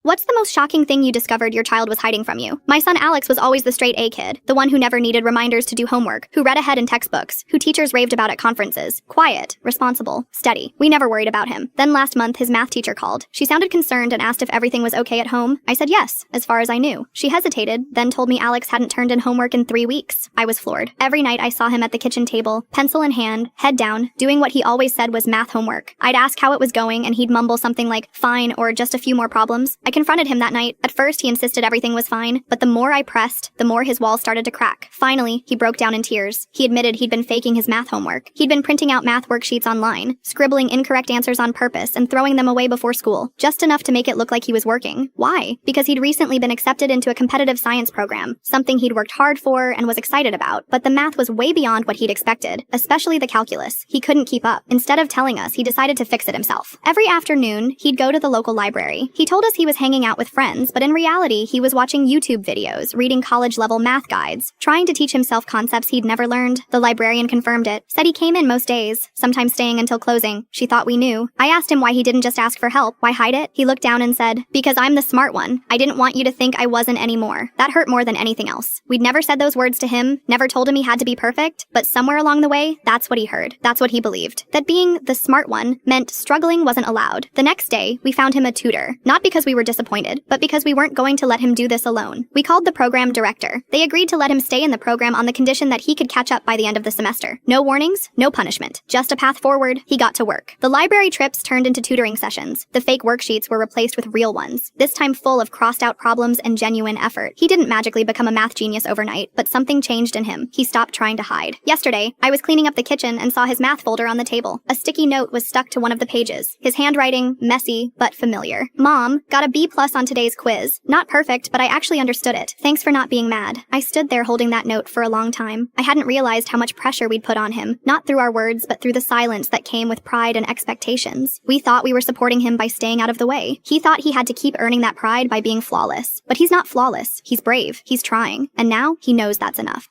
What's the most shocking thing you discovered your child was hiding from you? My son Alex was always the straight A kid, the one who never needed reminders to do homework, who read ahead in textbooks, who teachers raved about at conferences. Quiet, responsible, steady. We never worried about him. Then last month, his math teacher called. She sounded concerned and asked if everything was okay at home. I said yes, as far as I knew. She hesitated, then told me Alex hadn't turned in homework in 3 weeks. I was floored. Every night I saw him at the kitchen table, pencil in hand, head down, doing what he always said was math homework. I'd ask how it was going and he'd mumble something like, fine, or just a few more problems. I confronted him that night. At first, he insisted everything was fine, but the more I pressed, the more his walls started to crack. Finally, he broke down in tears. He admitted he'd been faking his math homework. He'd been printing out math worksheets online, scribbling incorrect answers on purpose, and throwing them away before school, just enough to make it look like he was working. Why? Because he'd recently been accepted into a competitive science program, something he'd worked hard for and was excited about, but the math was way beyond what he'd expected, especially the calculus. He couldn't keep up. Instead of telling us, he decided to fix it himself. Every afternoon, he'd go to the local library. He told us he was hanging out with friends, but in reality, he was watching YouTube videos, reading college-level math guides, trying to teach himself concepts he'd never learned. The librarian confirmed it, said he came in most days, sometimes staying until closing. She thought we knew. I asked him why he didn't just ask for help, why hide it? He looked down and said, because I'm the smart one. I didn't want you to think I wasn't anymore. That hurt more than anything else. We'd never said those words to him, never told him he had to be perfect, but somewhere along the way, that's what he heard. That's what he believed. That being the smart one meant struggling wasn't allowed. The next day, we found him a tutor. Not because we were disappointed, but because we weren't going to let him do this alone. We called the program director. They agreed to let him stay in the program on the condition that he could catch up by the end of the semester. No warnings, no punishment. Just a path forward. He got to work. The library trips turned into tutoring sessions. The fake worksheets were replaced with real ones, this time full of crossed-out problems and genuine effort. He didn't magically become a math genius overnight, but something changed in him. He stopped trying to hide. Yesterday, I was cleaning up the kitchen and saw his math folder on the table. A sticky note was stuck to one of the pages. His handwriting, messy, but familiar. Mom, got a B+ on today's quiz. Not perfect, but I actually understood it. Thanks for not being mad. I stood there holding that note for a long time. I hadn't realized how much pressure we'd put on him, not through our words, but through the silence that came with pride and expectations. We thought we were supporting him by staying out of the way. He thought he had to keep earning that pride by being flawless. But he's not flawless. He's brave. He's trying. And now he knows that's enough.